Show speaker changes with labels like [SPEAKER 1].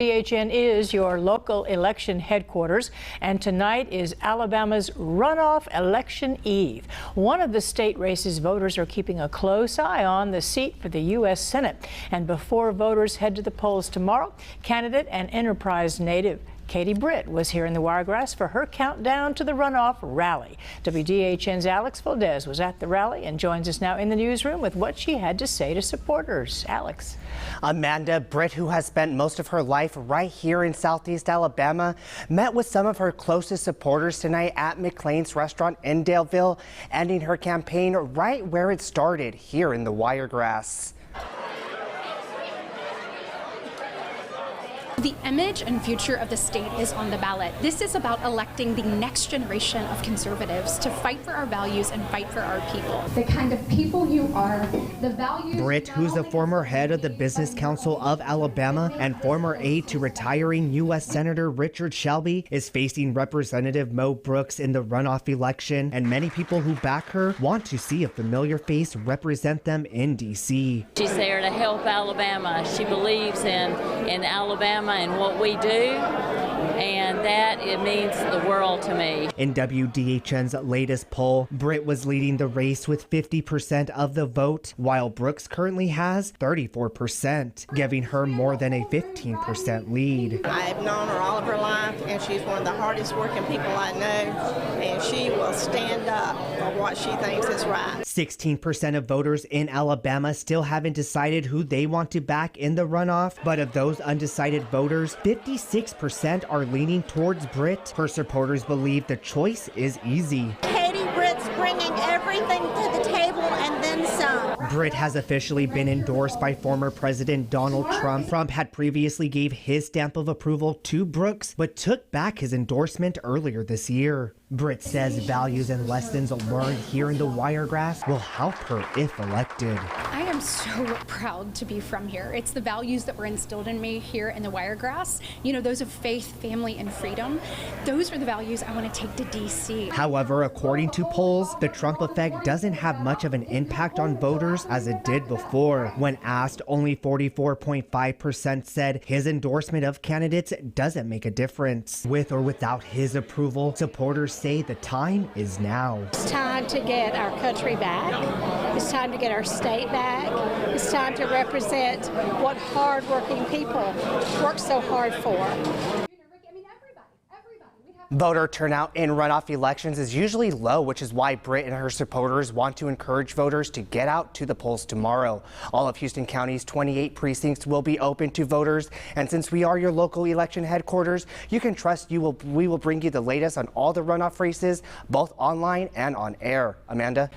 [SPEAKER 1] WHN is your local election headquarters, and tonight is Alabama's runoff election eve. One of the state races voters are keeping a close eye on, the seat for the U.S. Senate. And before voters head to the polls tomorrow, candidate and Enterprise native Britt was here in the Wiregrass for her countdown to the runoff rally. WDHN's Alex Valdez was at the rally and joins us now in the newsroom with what she had to say to supporters. Alex.
[SPEAKER 2] Amanda, Britt, who has spent most of her life right here in Southeast Alabama, met with some of her closest supporters tonight at McLean's restaurant in Daleville, ending her campaign right where it started, here in the Wiregrass.
[SPEAKER 3] The image and future of the state is on the ballot. This is about electing the next generation of conservatives to fight for our values and fight for our people. The kind of people you are, the values...
[SPEAKER 2] Britt, who's the former head of the Business Council of Alabama and former aide to retiring U.S. Senator Richard Shelby, is facing Representative Mo Brooks in the runoff election, and many people who back her want to see a familiar face represent them in D.C.
[SPEAKER 4] She's there to help Alabama. She believes in Alabama and what we do, and that it means the world to me.
[SPEAKER 2] In WDHN's latest poll, Britt was leading the race with 50% of the vote, while Brooks currently has 34%, giving her more than a 15% lead.
[SPEAKER 5] I've known her all of her life, and she's one of the hardest working people I know, and she will stand up for what she thinks is right.
[SPEAKER 2] 16% of voters in Alabama still haven't decided who they want to back in the runoff, but of those undecided voters, 56% are leaning towards Britt. Her supporters believe the choice is easy.
[SPEAKER 5] Britt's bringing everything to the table and then some.
[SPEAKER 2] Britt has officially been endorsed by former President Donald Trump. Trump had previously gave his stamp of approval to Brooks, but took back his endorsement earlier this year. Britt says values and lessons learned here in the Wiregrass will help her if elected.
[SPEAKER 3] I am so proud to be from here. It's the values that were instilled in me here in the Wiregrass. You know, those of faith, family, and freedom. Those are the values I want to take to D.C.
[SPEAKER 2] However, according to polls, the Trump effect doesn't have much of an impact on voters as it did before. When asked, only 44.5% said his endorsement of candidates doesn't make a difference. With or without his approval, supporters say the time is now.
[SPEAKER 6] It's time to get our country back. It's time to get our state back. It's time to represent what hardworking people work so hard for.
[SPEAKER 2] Voter turnout in runoff elections is usually low, which is why Britt and her supporters want to encourage voters to get out to the polls tomorrow. All of Houston County's 28 precincts will be open to voters, and since we are your local election headquarters, you can trust we will bring you the latest on all the runoff races, both online and on air. Amanda?